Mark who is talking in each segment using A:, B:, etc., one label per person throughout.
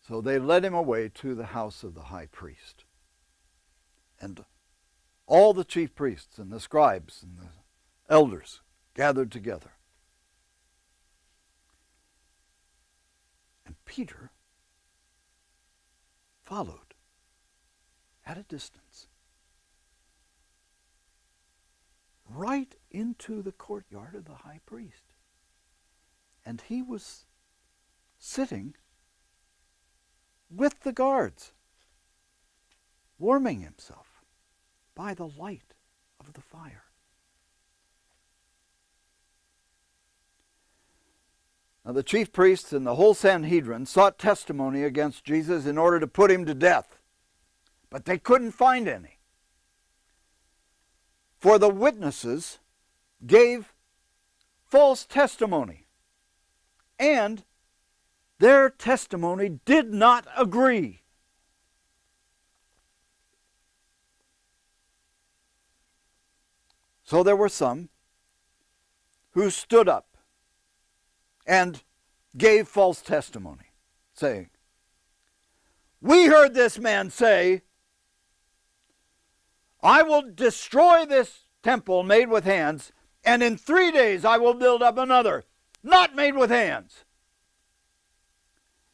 A: So they led him away to the house of the high priest. And all the chief priests and the scribes and the elders gathered together. And Peter followed at a distance, right into the courtyard of the high priest. And he was sitting with the guards, warming himself by the light of the fire. Now the chief priests and the whole Sanhedrin sought testimony against Jesus in order to put him to death, but they couldn't find any. For the witnesses gave false testimony, and their testimony did not agree. So there were some who stood up and gave false testimony, saying, "We heard this man say, 'I will destroy this temple made with hands, and in 3 days I will build up another, not made with hands.'"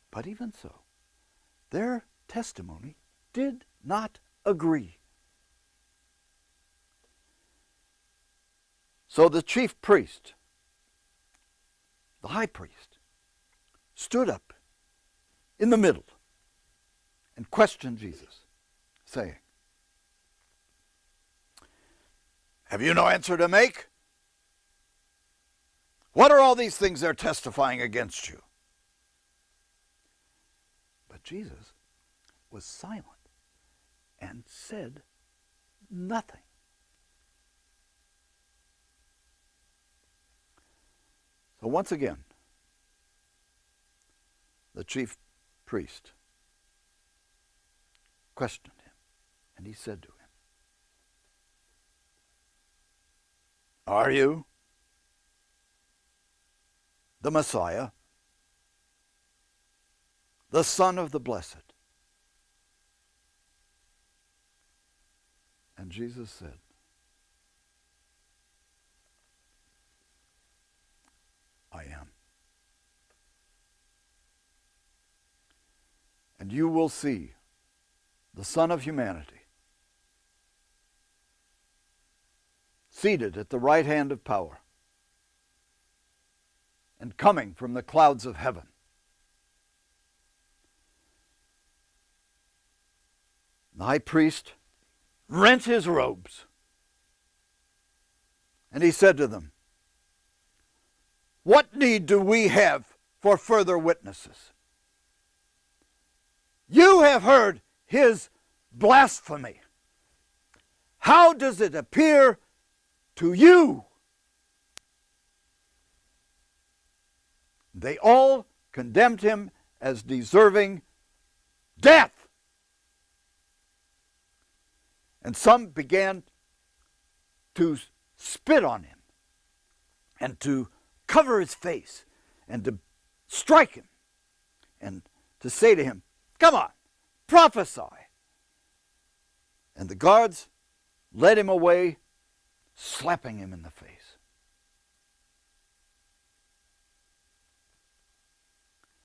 A: But even so, their testimony did not agree. So the chief priest, the high priest, stood up in the middle and questioned Jesus, saying, "Have you no answer to make? What are all these things they're testifying against you?" But Jesus was silent and said nothing. So once again, the chief priest questioned him, and he said to him, "Are you the Messiah, the Son of the Blessed?" And Jesus said, "I am. And you will see the Son of Humanity seated at the right hand of power and coming from the clouds of heaven." The high priest rent his robes, and he said to them, "What need do we have for further witnesses? You have heard his blasphemy. How does it appear to you?" They all condemned him as deserving death. And some began to spit on him and to cover his face and to strike him and to say to him, "Come on, prophesy." And the guards led him away, slapping him in the face.